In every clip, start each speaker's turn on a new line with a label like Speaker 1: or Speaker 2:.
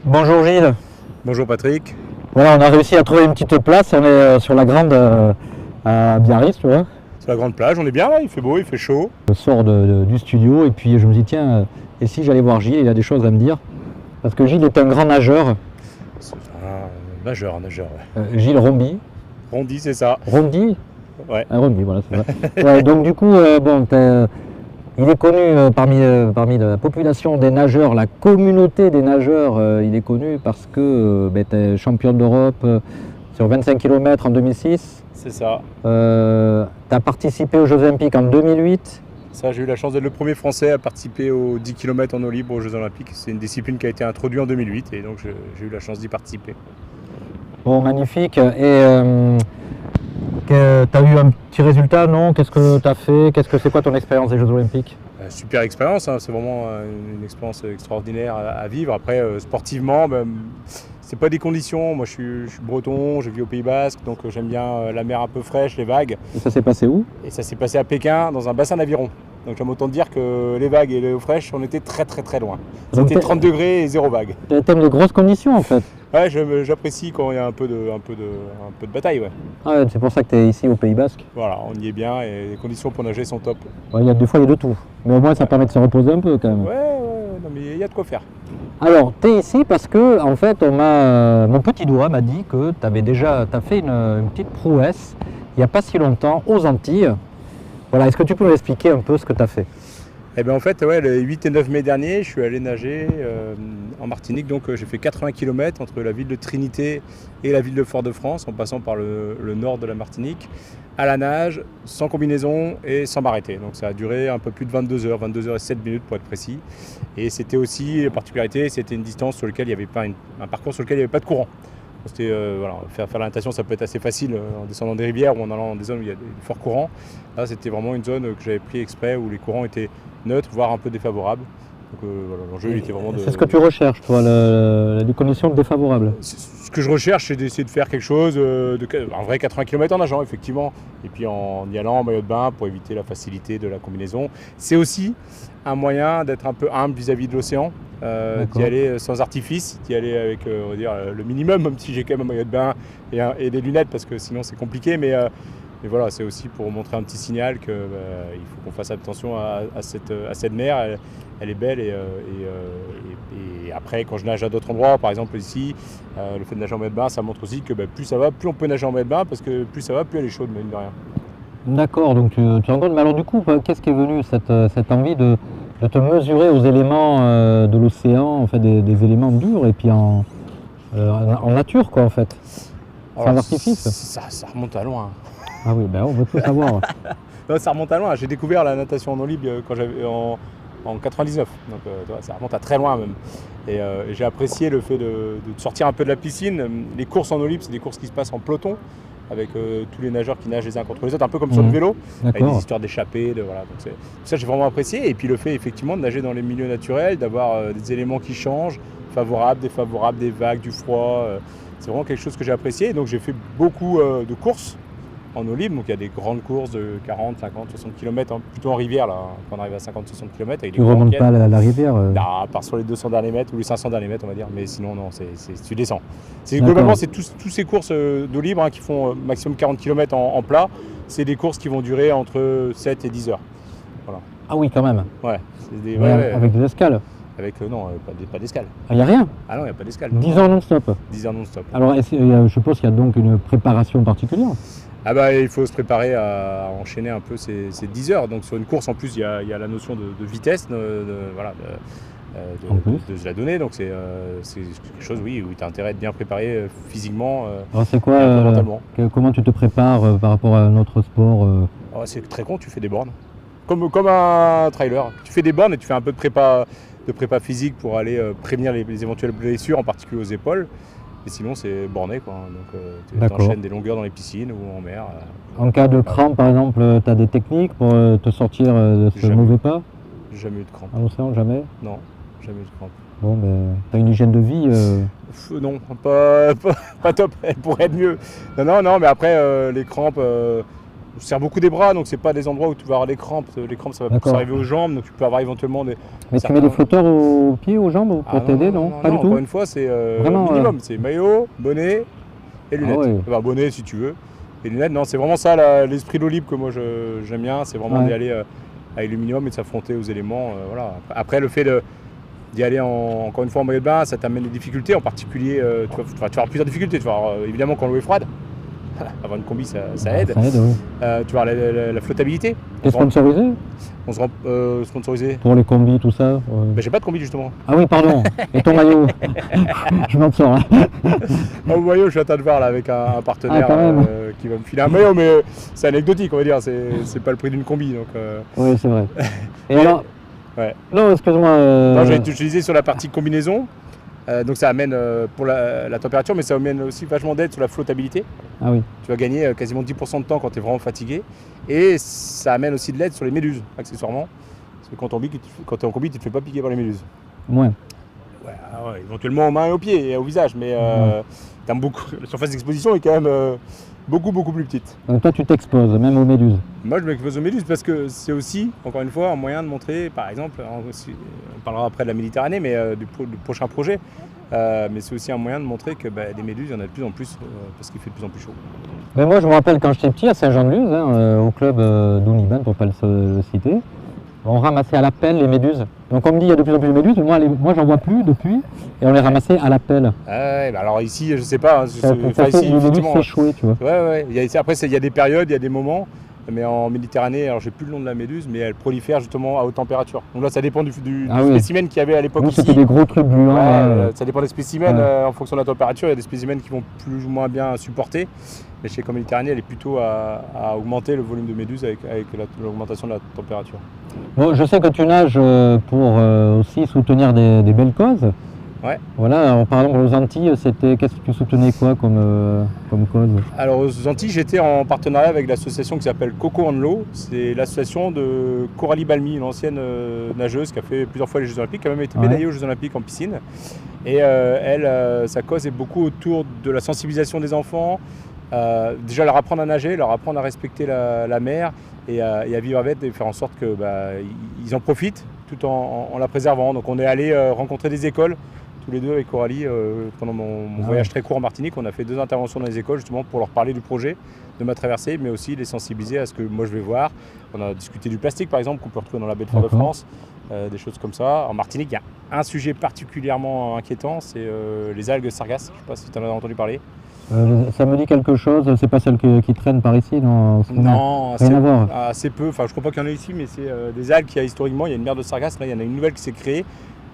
Speaker 1: Bonjour Gilles.
Speaker 2: Bonjour Patrick.
Speaker 1: Voilà, on a réussi à trouver une petite place. On est sur la grande à Biarritz, tu vois.
Speaker 2: Sur la grande plage, on est bien là, il fait beau, il fait chaud.
Speaker 1: Je sors du studio et puis je me dis tiens, et si j'allais voir Gilles, il a des choses à me dire. Parce que Gilles est un grand nageur.
Speaker 2: C'est un nageur, ouais.
Speaker 1: Gilles Rombi.
Speaker 2: Rondi, c'est ça.
Speaker 1: Rondi.
Speaker 2: Ouais.
Speaker 1: Rombi, voilà, c'est ça. Ouais, donc du coup, il est connu parmi la population des nageurs, la communauté des nageurs, il est connu parce que tu es champion d'Europe sur 25 km en 2006.
Speaker 2: C'est ça.
Speaker 1: Tu as participé aux Jeux Olympiques en 2008.
Speaker 2: Ça, j'ai eu la chance d'être le premier Français à participer aux 10 km en eau libre aux Jeux Olympiques. C'est une discipline qui a été introduite en 2008 et donc j'ai eu la chance d'y participer.
Speaker 1: Bon, magnifique. Et tu as eu un petit résultat, non? Qu'est-ce que tu as fait? C'est quoi ton expérience des Jeux Olympiques?
Speaker 2: Super expérience, hein. C'est vraiment une expérience extraordinaire à vivre. Après, sportivement, c'est pas des conditions. Moi, je suis breton, je vis au Pays Basque, donc j'aime bien la mer un peu fraîche, les vagues.
Speaker 1: Et ça s'est passé où?
Speaker 2: Et ça s'est passé à Pékin, dans un bassin d'aviron. Donc j'aime autant dire que les vagues et l'eau fraîche, on était très très très loin. C'était 30 degrés et zéro vague.
Speaker 1: T'aimes les grosses conditions en fait?
Speaker 2: Ouais, j'apprécie quand il y a un peu de bataille, ouais.
Speaker 1: Ah ouais, c'est pour ça que tu es ici au Pays Basque.
Speaker 2: Voilà, on y est bien et les conditions pour nager sont top.
Speaker 1: Ouais, des fois il y a de tout, mais au moins ça permet de se reposer un peu quand même.
Speaker 2: Ouais, non mais il y a de quoi faire.
Speaker 1: Alors, tu es ici parce que, en fait, mon petit doigt m'a dit que t'as fait une petite prouesse il n'y a pas si longtemps aux Antilles. Voilà, est-ce que tu peux nous expliquer un peu ce que tu as fait?
Speaker 2: Eh bien en fait, ouais, le 8 et 9 mai dernier, je suis allé nager en Martinique. Donc j'ai fait 80 km entre la ville de Trinité et la ville de Fort-de-France, en passant par le nord de la Martinique, à la nage, sans combinaison et sans m'arrêter. Donc ça a duré un peu plus de 22 heures et 7 minutes pour être précis. Et c'était aussi, la particularité, c'était une distance sur laquelle il n'y avait pas un parcours sur lequel il n'y avait pas de courant. C'était, voilà, faire la natation, ça peut être assez facile en descendant des rivières ou en allant dans des zones où il y a des forts courants. Là, c'était vraiment une zone que j'avais pris exprès où les courants étaient neutres, voire un peu défavораbles. Donc voilà, l'enjeu était vraiment de...
Speaker 1: C'est ce que tu recherches, toi, les conditions défavorables?
Speaker 2: Ce que je recherche, c'est d'essayer de faire quelque chose, un vrai 80 km en nageant, effectivement. Et puis en y allant en maillot de bain pour éviter la facilité de la combinaison. C'est aussi un moyen d'être un peu humble vis-à-vis de l'océan, d'y aller sans artifice, d'y aller avec on va dire, le minimum, même si j'ai quand même un maillot de bain et des lunettes, parce que sinon c'est compliqué. Mais voilà, c'est aussi pour montrer un petit signal qu'il faut qu'on fasse attention à cette mer. Elle est belle et après, quand je nage à d'autres endroits, par exemple ici, le fait de nager en maillot de bain, ça montre aussi que plus ça va, plus on peut nager en maillot de bain, parce que plus ça va, plus elle est chaude, mine de rien.
Speaker 1: D'accord, donc tu rends compte, mais alors du coup, qu'est-ce qui est venu, cette envie de te mesurer aux éléments de l'océan, en fait, des éléments durs, et puis en nature, quoi, en fait, sans artifice?
Speaker 2: Ça remonte à loin.
Speaker 1: Ah oui, ben on veut tout savoir.
Speaker 2: Non, ça remonte à loin. J'ai découvert la natation en eau libre quand j'avais en 99, donc ça remonte à très loin même. Et j'ai apprécié le fait de sortir un peu de la piscine. Les courses en eau libre, c'est des courses qui se passent en peloton, avec tous les nageurs qui nagent les uns contre les autres, un peu comme sur le vélo, avec des histoires d'échappées, voilà. Donc ça j'ai vraiment apprécié. Et puis le fait effectivement de nager dans les milieux naturels, d'avoir des éléments qui changent, favorables, défavorables, des vagues, du froid, c'est vraiment quelque chose que j'ai apprécié. Et donc j'ai fait beaucoup de courses en eau libre, donc il y a des grandes courses de 40, 50, 60 km, plutôt en rivière là, quand on arrive à 50, 60 km.
Speaker 1: Tu ne remontes pas la rivière
Speaker 2: À part sur les 200 derniers mètres ou les 500 derniers mètres, on va dire, mais sinon non, tu descends. Globalement, c'est tous ces courses d'eau libre qui font maximum 40 km en plat, c'est des courses qui vont durer entre 7 et 10 heures. Voilà.
Speaker 1: Ah oui, quand même.
Speaker 2: Ouais.
Speaker 1: Avec des escales?
Speaker 2: Non, pas d'escale.
Speaker 1: Il n'y a rien?
Speaker 2: Ah non, il n'y a pas d'escale.
Speaker 1: 10 heures non-stop?
Speaker 2: 10 heures non-stop.
Speaker 1: Alors, je suppose qu'il y a donc une préparation particulière?
Speaker 2: Ah il faut se préparer à enchaîner un peu ces 10 heures. Donc sur une course, en plus, il y a la notion de vitesse, de se la donner. Donc c'est quelque chose, oui, où tu as intérêt à être bien préparé physiquement.
Speaker 1: Alors c'est quoi, mentalement. Comment tu te prépares par rapport à notre sport
Speaker 2: C'est très con, tu fais des bornes. Comme un trailer. Tu fais des bornes et tu fais un peu de prépa physique pour aller prévenir les éventuelles blessures, en particulier aux épaules. Et sinon, c'est borné, quoi. Donc, tu enchaînes des longueurs dans les piscines ou en mer.
Speaker 1: En cas de crampe, par exemple, tu as des techniques pour te sortir de ce mauvais pas?
Speaker 2: Jamais eu de crampe.
Speaker 1: À l'océan, jamais?
Speaker 2: Non, jamais eu de crampe.
Speaker 1: Bon, ben, tu as une hygiène de vie
Speaker 2: Non, pas top. Elle pourrait être mieux. Non, mais après, les crampes, On se serre beaucoup des bras, donc c'est pas des endroits où tu vas avoir les crampes. Les crampes, ça va plus arriver aux jambes, donc tu peux avoir éventuellement des.
Speaker 1: Mais tu mets des flotteurs aux pieds, aux jambes pour t'aider, non? Pas du tout.
Speaker 2: Encore une fois, c'est minimum. C'est maillot, bonnet et lunettes. Ah ouais. Enfin, bonnet si tu veux. Et lunettes, non, c'est vraiment ça l'esprit d'eau libre que moi j'aime bien. C'est vraiment d'y aller avec le minimum et de s'affronter aux éléments. Voilà. Après, le fait d'y aller encore une fois en maillot de bain, ça t'amène des difficultés. En particulier, tu vas avoir plusieurs difficultés. Tu vas avoir, évidemment quand l'eau est froide. Avoir une combi, ça aide.
Speaker 1: Ça aide, oui.
Speaker 2: Tu vas avoir la flottabilité.
Speaker 1: T'es sponsorisé?
Speaker 2: On se rend sponsorisé.
Speaker 1: Pour les combis, tout ça
Speaker 2: Ben, j'ai pas de combi justement.
Speaker 1: Ah oui, pardon. Et ton maillot? Je m'en sors.
Speaker 2: Mon maillot, je suis en train de voir là, avec un partenaire qui va me filer un maillot, mais c'est anecdotique, on va dire. C'est pas le prix d'une combi. Donc,
Speaker 1: Oui, c'est vrai. Et alors non, excuse-moi.
Speaker 2: Non, j'ai utilisé sur la partie combinaison. Donc ça amène pour la température, mais ça amène aussi vachement d'aide sur la flottabilité.
Speaker 1: Ah oui.
Speaker 2: Tu vas gagner quasiment 10% de temps quand tu es vraiment fatigué. Et ça amène aussi de l'aide sur les méduses, accessoirement. Parce que quand tu es en combi, tu ne te fais pas piquer par les méduses.
Speaker 1: Ouais.
Speaker 2: Ouais, éventuellement aux mains et aux pieds et au visage, mais la surface d'exposition est quand même beaucoup plus petite.
Speaker 1: Donc toi tu t'exposes, même aux méduses?
Speaker 2: Moi je m'expose aux méduses parce que c'est aussi, encore une fois, un moyen de montrer, par exemple, on parlera après de la Méditerranée, mais du prochain projet, mais c'est aussi un moyen de montrer que des méduses, il y en a de plus en plus parce qu'il fait de plus en plus chaud.
Speaker 1: Mais moi je me rappelle quand j'étais petit à Saint-Jean-de-Luz, au club d'Ouniban, pour ne pas le citer, on ramassait à la pelle les méduses. Donc on me dit il y a de plus en plus de méduses, mais moi j'en vois plus depuis, et on les ramassait à la pelle.
Speaker 2: Alors ici, je sais pas,
Speaker 1: ici, effectivement, c'est choué, tu vois.
Speaker 2: Ouais. Après, il y a des périodes, il y a des moments, mais en Méditerranée, alors j'ai plus le nom de la méduse, mais elle prolifère justement à haute température. Donc là, ça dépend du spécimen qu'il y avait à l'époque ici.
Speaker 1: C'était des gros trucs gluants.
Speaker 2: Ça dépend des spécimens, en fonction de la température. Il y a des spécimens qui vont plus ou moins bien supporter. Mais chez la Méditerranée, elle est plutôt à augmenter le volume de méduses avec l'augmentation de la température.
Speaker 1: Bon, je sais que tu nages pour aussi soutenir des belles causes.
Speaker 2: Ouais.
Speaker 1: Voilà, par exemple aux Antilles, qu'est-ce que tu soutenais quoi comme cause?
Speaker 2: Alors aux Antilles, j'étais en partenariat avec l'association qui s'appelle Coco on l'eau. C'est l'association de Coralie Balmy, une ancienne nageuse qui a fait plusieurs fois les Jeux Olympiques, qui a même été médaillée aux Jeux Olympiques en piscine. Et sa cause est beaucoup autour de la sensibilisation des enfants. Déjà leur apprendre à nager, leur apprendre à respecter la mer et à vivre avec, et faire en sorte qu'ils en profitent tout en la préservant. Donc on est allé rencontrer des écoles tous les deux avec Coralie pendant mon voyage très court en Martinique. On a fait 2 interventions dans les écoles justement pour leur parler du projet, de ma traversée, mais aussi les sensibiliser à ce que moi je vais voir. On a discuté du plastique par exemple qu'on peut retrouver dans la baie de Fort-de-France, des choses comme ça. En Martinique, il y a un sujet particulièrement inquiétant, c'est les algues sargasses. Je ne sais pas si tu en as entendu parler.
Speaker 1: Ça me dit quelque chose, c'est pas celle qui traîne par ici, non?
Speaker 2: Non, assez peu. Enfin, je crois pas qu'il y en ait ici, mais c'est des algues qui a historiquement, il y a une mer de sargasses. Là, il y en a une nouvelle qui s'est créée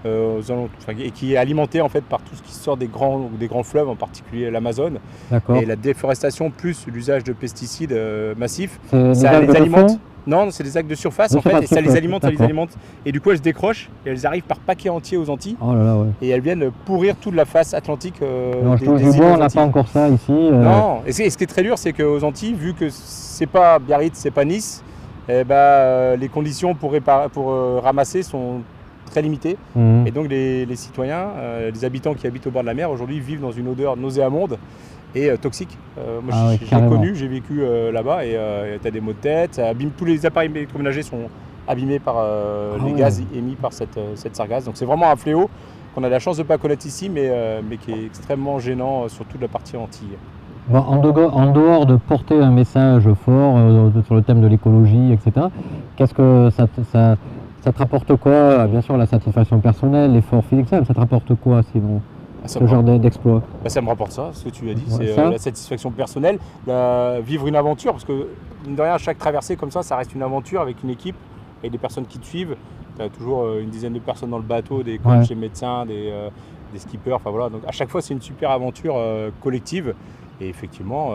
Speaker 2: et qui est alimentée en fait par tout ce qui sort des grands fleuves, en particulier l'Amazone. Et la déforestation plus l'usage de pesticides massifs, ça les alimente. Non, c'est des algues de surface en fait, et ça les alimente. Et du coup, elles se décrochent et elles arrivent par paquets entiers aux Antilles.
Speaker 1: Oh là là, ouais.
Speaker 2: Et elles viennent pourrir toute la face atlantique.
Speaker 1: Non, je touche du bois, on n'a pas encore ça ici.
Speaker 2: Non, et ce qui est très dur, c'est qu'aux Antilles, vu que c'est pas Biarritz, c'est pas Nice, les conditions pour ramasser sont très limitées. Et donc les citoyens, les habitants qui habitent au bord de la mer, aujourd'hui vivent dans une odeur nauséabonde et toxique. Moi j'ai connu, j'ai vécu là-bas et tu as des maux de tête, ça abîme, tous les appareils électroménagers sont abîmés par les gaz émis par cette sargasse. Donc c'est vraiment un fléau qu'on a la chance de ne pas connaître ici, mais qui est extrêmement gênant sur toute la partie Antilles.
Speaker 1: Bon, en dehors de porter un message fort sur le thème de l'écologie, etc., qu'est-ce que ça te rapporte quoi? Bien sûr la satisfaction personnelle, l'effort physique, ça te rapporte quoi sinon? Ce genre d'exploit?
Speaker 2: Ça me rapporte ça, ce que tu as dit, c'est la satisfaction personnelle, vivre une aventure, parce que mine de rien, chaque traversée comme ça reste une aventure avec une équipe et des personnes qui te suivent. Tu as toujours une dizaine de personnes dans le bateau, des coachs, des médecins, des skippers, enfin voilà. Donc à chaque fois, c'est une super aventure collective. Et effectivement,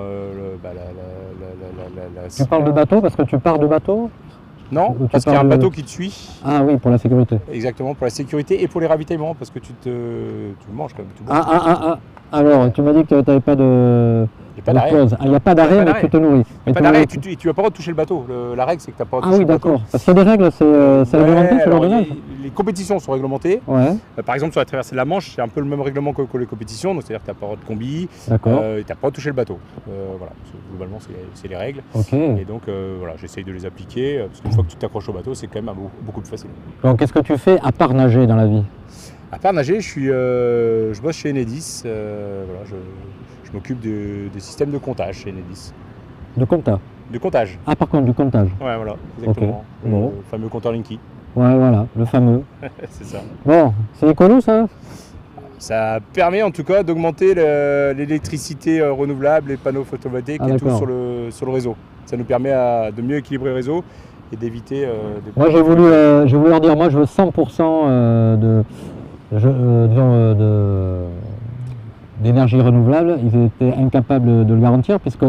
Speaker 1: Tu parles de bateau parce que tu pars de bateau?
Speaker 2: Non, parce qu'il y a un bateau qui te suit.
Speaker 1: Ah oui, pour la sécurité.
Speaker 2: Exactement, pour la sécurité et pour les ravitaillements, parce que tu manges quand même.
Speaker 1: Alors, tu m'as dit que tu n'avais pas de...
Speaker 2: Il n'y a pas d'arrêt.
Speaker 1: Il n'y a pas d'arrêt, mais tu te nourris.
Speaker 2: Il n'y a pas d'arrêt et tu n'as pas le droit de toucher le bateau. La règle, c'est que tu n'as pas le droit de toucher le bateau.
Speaker 1: Ah oui, d'accord. Parce qu'il y a des règles, c'est réglementé ce genre de règles.
Speaker 2: compétitions sont réglementées.
Speaker 1: Ouais,
Speaker 2: Par exemple, sur la traversée de la Manche, c'est un peu le même règlement que les compétitions. Donc, c'est-à-dire que tu n'as pas le droit de combi,
Speaker 1: d'accord.
Speaker 2: et tu n'as pas touché le bateau. Voilà, globalement, c'est les règles.
Speaker 1: Ok.
Speaker 2: Et donc, voilà, j'essaye de les appliquer. Parce qu'une fois que tu t'accroches au bateau, c'est quand même beaucoup plus facile.
Speaker 1: Donc, qu'est-ce que tu fais à part nager dans la vie?
Speaker 2: À part nager, je bosse chez Enedis. Voilà, je m'occupe des systèmes de comptage chez Enedis.
Speaker 1: De compta.
Speaker 2: De comptage.
Speaker 1: Ah, par contre, du comptage.
Speaker 2: Ouais, voilà, exactement.
Speaker 1: Ok. Bon.
Speaker 2: Le fameux compteur Linky.
Speaker 1: Ouais, voilà, le fameux.
Speaker 2: C'est ça.
Speaker 1: Bon, c'est écolo ça?
Speaker 2: Ça permet en tout cas d'augmenter l'électricité renouvelable, les panneaux photovoltaïques
Speaker 1: Ah,
Speaker 2: et tout
Speaker 1: d'accord.
Speaker 2: sur le réseau. Ça nous permet de mieux équilibrer le réseau et d'éviter des
Speaker 1: Moi, j'ai voulu leur dire, moi, je veux 100% d'énergie renouvelable. Ils étaient incapables de le garantir parce qu'en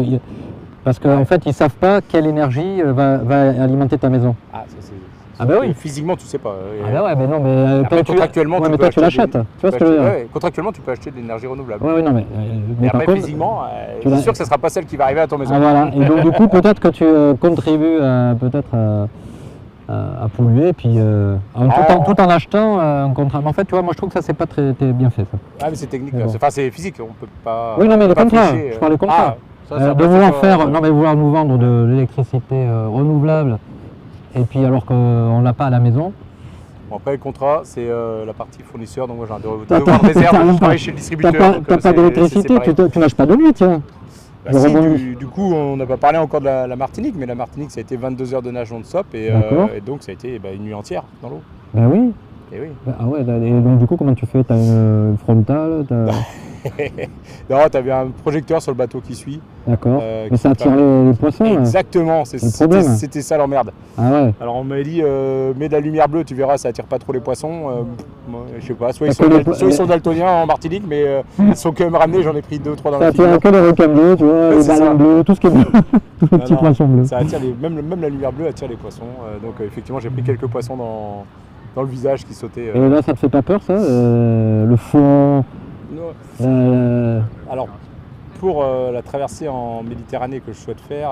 Speaker 2: Ouais.
Speaker 1: fait, ils ne savent pas quelle énergie va alimenter ta maison.
Speaker 2: Ah, ça, c'est...
Speaker 1: Ah bah oui.
Speaker 2: Physiquement, tu sais pas.
Speaker 1: Ah bah ouais, mais non, mais
Speaker 2: Après, contractuellement,
Speaker 1: ouais, mais
Speaker 2: peux
Speaker 1: toi, tu
Speaker 2: acheter
Speaker 1: l'achètes. Tu vois ce que je veux dire?
Speaker 2: ouais, contractuellement, tu peux acheter de l'énergie renouvelable.
Speaker 1: Ouais, non, mais
Speaker 2: Et
Speaker 1: par
Speaker 2: après,
Speaker 1: contre,
Speaker 2: physiquement,
Speaker 1: tu
Speaker 2: c'est
Speaker 1: l'as-
Speaker 2: sûr que ça ne sera pas celle qui va arriver à ton maison.
Speaker 1: ah voilà. Et donc du coup, peut-être que tu contribues à polluer, puis tout en achetant un contrat. Mais en fait, tu vois, moi je trouve que ça c'est pas très bien fait ça.
Speaker 2: Ah, mais c'est technique.
Speaker 1: Mais bon.
Speaker 2: Enfin, c'est physique. On peut pas.
Speaker 1: Oui, non, mais
Speaker 2: on
Speaker 1: les
Speaker 2: peut pas
Speaker 1: contrats.
Speaker 2: flécher,
Speaker 1: Je parle des contrats.
Speaker 2: Ça, ça
Speaker 1: De
Speaker 2: peut
Speaker 1: vouloir
Speaker 2: être,
Speaker 1: faire, non mais vouloir nous vendre de l'électricité renouvelable, et puis alors qu'on l'a pas à la maison.
Speaker 2: Bon, après, le contrat, c'est la partie fournisseur. Donc, moi, j'ai un
Speaker 1: T'as-
Speaker 2: devoir de
Speaker 1: t'as-
Speaker 2: réserve.
Speaker 1: t'as-
Speaker 2: Je travaille chez le distributeur.
Speaker 1: T'as
Speaker 2: donc,
Speaker 1: pas
Speaker 2: c'est
Speaker 1: d'électricité,
Speaker 2: séparé.
Speaker 1: tu nages pas de nuit, tiens.
Speaker 2: Bah
Speaker 1: Je
Speaker 2: si,
Speaker 1: rebondis.
Speaker 2: du coup, on n'a pas parlé encore de la Martinique, mais la Martinique, ça a été 22 heures de nage non-stop et donc ça a été une nuit entière dans l'eau.
Speaker 1: Ben oui.
Speaker 2: Et oui.
Speaker 1: Ah ouais, et donc du coup, comment tu fais? T'as une frontale,
Speaker 2: Non, t'avais un projecteur sur le bateau qui suit.
Speaker 1: d'accord.
Speaker 2: qui
Speaker 1: Mais ça attire
Speaker 2: permet-
Speaker 1: les poissons, là.
Speaker 2: Exactement,
Speaker 1: C'est le problème.
Speaker 2: c'était ça l'emmerde.
Speaker 1: Ah ouais.
Speaker 2: Alors on m'a dit, mets de la lumière bleue, tu verras, ça attire pas trop les poissons. Moi, je sais pas, soit ils
Speaker 1: Parce que
Speaker 2: sont, soit ils sont daltoniens en Martinique, mais ils sont quand même ramenés, j'en ai pris 2-3 dans
Speaker 1: Ça
Speaker 2: la
Speaker 1: attire
Speaker 2: figure.
Speaker 1: que les requins bleus, tu vois, les
Speaker 2: C'est ça.
Speaker 1: baleines bleues, tout ce qui est bleu, tous les
Speaker 2: Non,
Speaker 1: petits
Speaker 2: non,
Speaker 1: poissons bleus.
Speaker 2: Ça attire même la lumière bleue attire les poissons. Donc effectivement, j'ai pris quelques poissons dans le visage qui sautaient.
Speaker 1: Et là, ça te fait pas peur, ça? Le fond,
Speaker 2: Alors, pour la traversée en Méditerranée que je souhaite faire,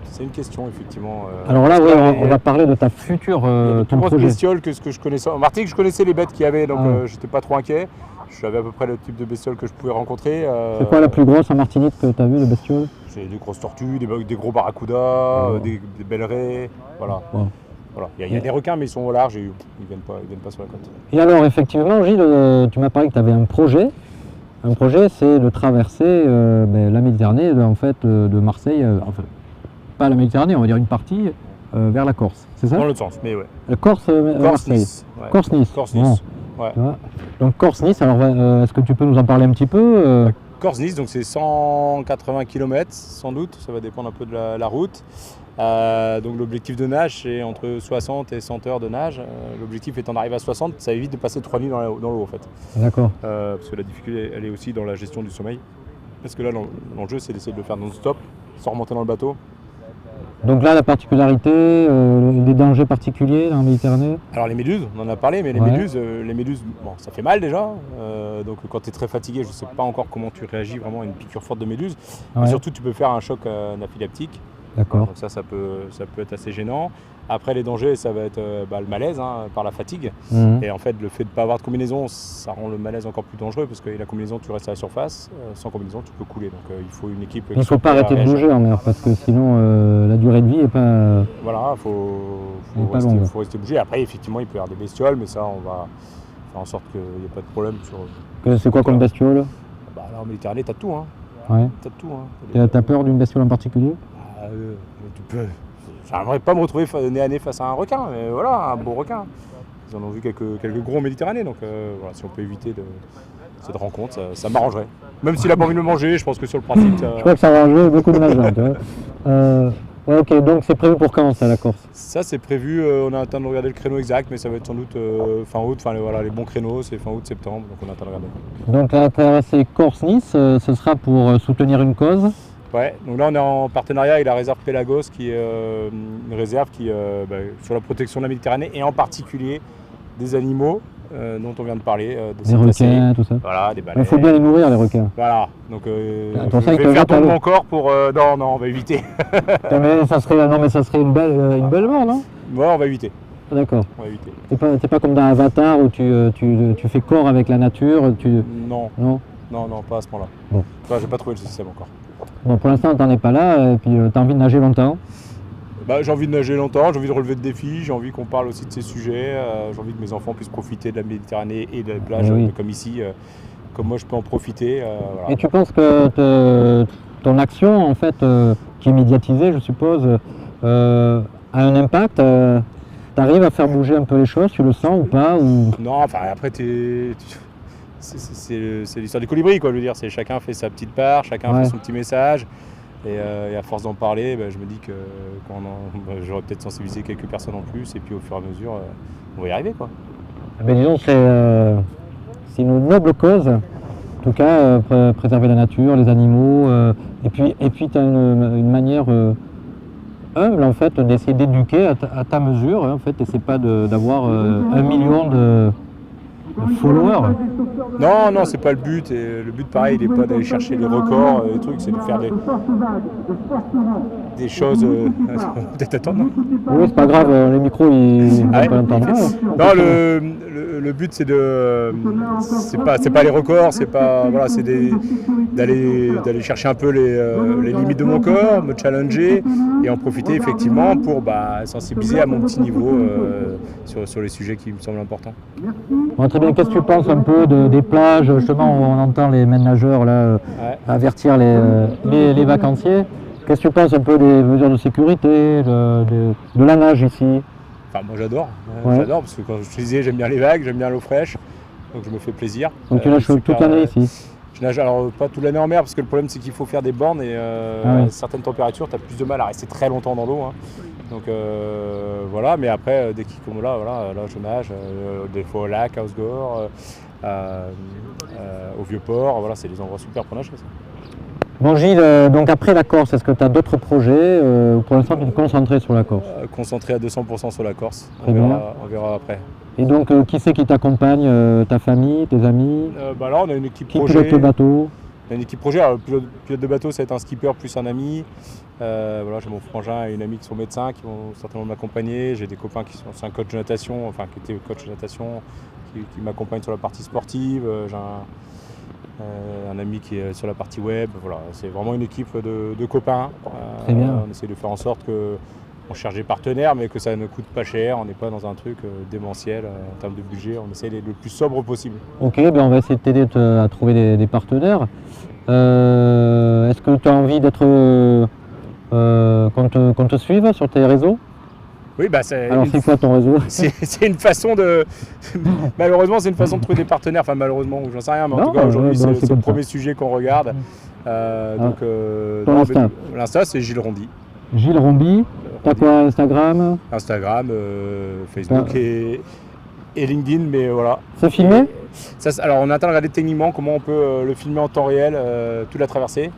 Speaker 2: c'est une question, effectivement.
Speaker 1: Alors là,
Speaker 2: parce
Speaker 1: ouais,
Speaker 2: que,
Speaker 1: on va parler de ta future,
Speaker 2: il y a de
Speaker 1: ton
Speaker 2: plus grosses
Speaker 1: projet.
Speaker 2: bestioles que ce que je connaissais. En Martinique, je connaissais les bêtes qu'il y avait, donc
Speaker 1: Ah ouais.
Speaker 2: j'étais pas trop inquiet. Je savais à peu près le type de bestiole que je pouvais rencontrer.
Speaker 1: C'est quoi la plus grosse en Martinique que tu as vu, le bestiole?
Speaker 2: C'est des grosses tortues, des gros barracudas,
Speaker 1: Ouais.
Speaker 2: des belles raies. Voilà.
Speaker 1: Ouais.
Speaker 2: Voilà. Il y a des requins, mais ils sont au large et ils viennent pas sur la côte.
Speaker 1: Et alors, effectivement, Gilles, tu m'as parlé que tu avais un projet. Un projet, c'est de traverser la Méditerranée, en fait, de Marseille, enfin, pas la Méditerranée, on va dire une partie, vers la Corse. C'est ça?
Speaker 2: Dans l'autre sens, mais ouais.
Speaker 1: Corse, Marseille.
Speaker 2: Corse-Nice. Ouais.
Speaker 1: Corse-Nice.
Speaker 2: Corse-Nice. Ouais.
Speaker 1: Tu vois. Donc Corse-Nice, alors est-ce que tu peux nous en parler un petit peu
Speaker 2: Corse-Nice, donc c'est 180 km sans doute, ça va dépendre un peu de la route. Donc l'objectif de nage, c'est entre 60 et 100 heures de nage. L'objectif étant d'arriver à 60, ça évite de passer 3 nuits dans l'eau en fait.
Speaker 1: D'accord.
Speaker 2: Parce que la difficulté, elle est aussi dans la gestion du sommeil. Parce que là, l'enjeu, c'est d'essayer de le faire non-stop, sans remonter dans le bateau.
Speaker 1: Donc là, la particularité, des dangers particuliers dans la Méditerranée?
Speaker 2: Alors les méduses, on en a parlé, mais les
Speaker 1: Ouais.
Speaker 2: méduses, bon, ça fait mal déjà. Donc quand tu es très fatigué, je ne sais pas encore comment tu réagis vraiment à une piqûre forte de méduse.
Speaker 1: Ouais.
Speaker 2: Mais surtout, tu peux faire un choc anaphylactique.
Speaker 1: D'accord.
Speaker 2: Donc ça peut être assez gênant. Après, les dangers, ça va être le malaise par la fatigue.
Speaker 1: Mhm.
Speaker 2: Et en fait, le fait de ne pas avoir de combinaison, ça rend le malaise encore plus dangereux parce que la combinaison, tu restes à la surface. Sans combinaison, tu peux couler. Donc il faut une équipe.
Speaker 1: Il ne faut pas arrêter de bouger en mer parce que sinon la durée de vie n'est pas.
Speaker 2: Voilà,
Speaker 1: Elle est pas longue.
Speaker 2: faut rester bouger. Après, effectivement, il peut y avoir des bestioles, mais ça, on va faire en sorte qu'il n'y ait pas de problème.
Speaker 1: C'est quoi comme bestiole?
Speaker 2: Bah, là, en Méditerranée, t'as tout. Hein.
Speaker 1: Ouais.
Speaker 2: T'as tout. Hein.
Speaker 1: T'as peur d'une bestiole en particulier?
Speaker 2: Tu peux. J'aimerais pas me retrouver nez à nez face à un requin, mais voilà, un beau requin. Ils en ont vu quelques gros en Méditerranée, donc voilà, si on peut éviter cette rencontre, ça m'arrangerait. Même s'il a pas envie de me manger, je pense que sur le principe,
Speaker 1: Je crois que ça va jouer beaucoup de nageurs. Tu vois. Ouais, ok, donc c'est prévu pour quand ça, la Corse?
Speaker 2: ça c'est prévu. On est en train de regarder le créneau exact, mais ça va être sans doute fin août. Enfin voilà, les bons créneaux, c'est fin août, septembre, donc on est en train de regarder.
Speaker 1: Donc la traversée Corse-Nice, ce sera pour soutenir une cause.
Speaker 2: Ouais, donc là on est en partenariat avec la réserve Pélagos, qui est une réserve qui sur la protection de la Méditerranée et en particulier des animaux dont on vient de parler, des
Speaker 1: Des
Speaker 2: cétacés.
Speaker 1: requins, tout ça.
Speaker 2: Voilà, des baleines.
Speaker 1: Il faut bien les nourrir, les requins.
Speaker 2: Voilà, donc
Speaker 1: Pour ça,
Speaker 2: je
Speaker 1: ils
Speaker 2: vais
Speaker 1: peuvent
Speaker 2: faire
Speaker 1: être à
Speaker 2: don de
Speaker 1: l'eau.
Speaker 2: mon corps pour... non, on va éviter.
Speaker 1: Mais ça serait une belle mort, non?
Speaker 2: Ouais, on va éviter.
Speaker 1: D'accord.
Speaker 2: On va éviter.
Speaker 1: T'es pas comme dans Avatar où tu fais corps avec la nature.
Speaker 2: Non.
Speaker 1: Non.
Speaker 2: Non, pas à ce point-là.
Speaker 1: Bon.
Speaker 2: Enfin, j'ai pas trouvé le système encore.
Speaker 1: Bon, pour l'instant, t'en es pas là, et puis t'as envie de nager longtemps.
Speaker 2: J'ai envie de nager longtemps, j'ai envie de relever de défis, j'ai envie qu'on parle aussi de ces sujets, j'ai envie que mes enfants puissent profiter de la Méditerranée et de la plage,
Speaker 1: Oui.
Speaker 2: comme ici, comme moi je peux en profiter. Voilà.
Speaker 1: Et tu penses que ton action, en fait, qui est médiatisée, je suppose, a un impact t'arrives à faire bouger un peu les choses, tu le sens ou pas
Speaker 2: Non, enfin après c'est l'histoire du colibri, quoi. Je veux dire, chacun fait sa petite part, chacun fait son petit message. Et à force d'en parler, je me dis que j'aurais peut-être sensibilisé quelques personnes en plus, et puis au fur et à mesure, on va y arriver, quoi.
Speaker 1: Ben disons, c'est une noble cause, en tout cas, préserver la nature, les animaux, et puis tu as une manière humble, en fait, d'essayer d'éduquer à ta mesure, en fait, et c'est pas d'avoir 1 million de followers.
Speaker 2: Non, c'est pas le but. Et le but, pareil, il n'est pas d'aller chercher les records, les trucs, c'est de faire des choses. Peut-être attendre.
Speaker 1: Oui, c'est pas grave, les micros, ils vont pas l'entendre.
Speaker 2: Non, le but, c'est pas les records, c'est d'aller chercher un peu les limites de mon corps, me challenger et en profiter effectivement pour sensibiliser à mon petit niveau sur les sujets qui me semblent importants.
Speaker 1: Bon, très bien, qu'est-ce que tu penses un peu des plages, justement, où on entend les maîtres nageurs là, avertir les vacanciers? Qu'est-ce que tu penses un peu des mesures de sécurité, de la nage ici?
Speaker 2: Enfin, moi j'adore, j'adore parce que quand je te disais, j'aime bien les vagues, j'aime bien l'eau fraîche, donc je me fais plaisir.
Speaker 1: Donc tu nages toute l'année ici?
Speaker 2: Je nage alors pas toute l'année en mer parce que le problème c'est qu'il faut faire des bornes et à certaines températures tu as plus de mal à rester très longtemps dans l'eau. Donc voilà, mais après dès qu'il comme là je nage, des fois au lac, à Osgore, au Vieux-Port, voilà, c'est des endroits super pour nager. Ça.
Speaker 1: Bon Gilles, donc après la Corse, est-ce que tu as d'autres projets ou pour l'instant tu es concentré sur la Corse?
Speaker 2: Concentré à 200% sur la Corse,
Speaker 1: on
Speaker 2: verra après.
Speaker 1: Et donc qui c'est qui t'accompagne, ta famille, tes amis?
Speaker 2: Là on a une équipe projet.
Speaker 1: Qui pilote le bateau?
Speaker 2: On a une équipe projet, alors, le pilote de bateau ça va être un skipper plus un ami. Voilà, j'ai mon frangin et une amie qui sont médecins qui vont certainement m'accompagner. J'ai des copains qui sont un coach de natation, enfin qui était coach de natation, qui m'accompagne sur la partie sportive. J'ai un ami qui est sur la partie web. Voilà, c'est vraiment une équipe de copains.
Speaker 1: Très bien.
Speaker 2: On essaie de faire en sorte qu'on cherche des partenaires, mais que ça ne coûte pas cher. On n'est pas dans un truc démentiel en termes de budget. On essaie d'être le plus sobre possible.
Speaker 1: Ok, on va essayer de t'aider à trouver des partenaires. Est-ce que tu as envie d'être qu'on te suive sur tes réseaux?
Speaker 2: Oui,
Speaker 1: alors c'est quoi ton réseau?
Speaker 2: C'est une façon de... Malheureusement, c'est une façon de trouver des partenaires. Enfin, malheureusement, j'en sais rien, mais en tout cas, aujourd'hui, c'est le premier sujet qu'on regarde.
Speaker 1: L'Insta,
Speaker 2: c'est Gilles Rondy.
Speaker 1: Gilles Rondy. T'as quoi, Instagram?
Speaker 2: Instagram, Facebook et LinkedIn, mais voilà.
Speaker 1: C'est filmé?
Speaker 2: Alors, on est en train de regarder techniquement comment on peut le filmer en temps réel, toute la traversée.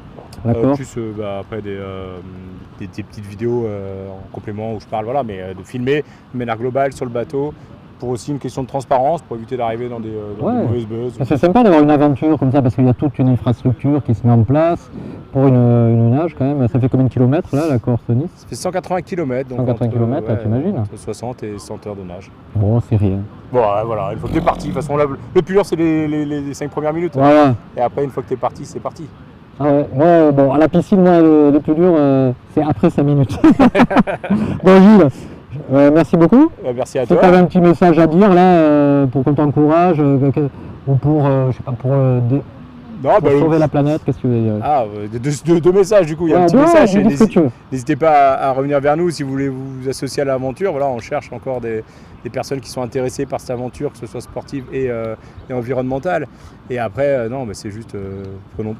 Speaker 2: Plus après des petites vidéos en complément où je parle, voilà, mais de filmer de manière globale sur le bateau pour aussi une question de transparence, pour éviter d'arriver dans des mauvaises buzz.
Speaker 1: C'est sympa d'avoir une aventure comme ça parce qu'il y a toute une infrastructure qui se met en place pour une nage quand même. Ça fait combien de kilomètres là, la Corse-Nice?
Speaker 2: Ça fait 180 km. Donc
Speaker 1: 180 km, t'imagines?
Speaker 2: Entre 60 et 100 heures de nage.
Speaker 1: Bon, c'est rien.
Speaker 2: Bon, voilà, une fois que t'es parti, de toute façon, le plus dur c'est les 5 premières minutes.
Speaker 1: Voilà.
Speaker 2: Et après, une fois que t'es parti, c'est parti.
Speaker 1: Ah ouais, moi, bon, à la piscine, moi, le plus dur, c'est après 5 minutes. Bon, Gilles, merci beaucoup.
Speaker 2: Merci à toi.
Speaker 1: Tu avais un petit message à dire là, pour qu'on t'encourage, ou pour, je sais pas, pour sauver la planète, qu'est-ce que tu veux dire?
Speaker 2: Deux messages du coup, il y a un petit message. N'hésitez pas à revenir vers nous si vous voulez vous associer à l'aventure. Voilà, on cherche encore des personnes qui sont intéressées par cette aventure, que ce soit sportive et environnementale. Et après, c'est juste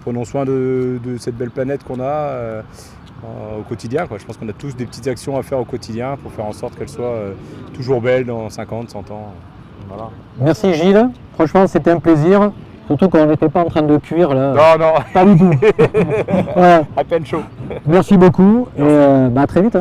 Speaker 2: prenons soin de cette belle planète qu'on a au quotidien, quoi. Je pense qu'on a tous des petites actions à faire au quotidien pour faire en sorte qu'elle soit toujours belle dans 50, 100 ans. Voilà.
Speaker 1: Merci Gilles, franchement c'était un plaisir. Surtout quand on n'était pas en train de cuire là.
Speaker 2: Non.
Speaker 1: Pas du tout.
Speaker 2: À peine chaud.
Speaker 1: Merci beaucoup et à très vite.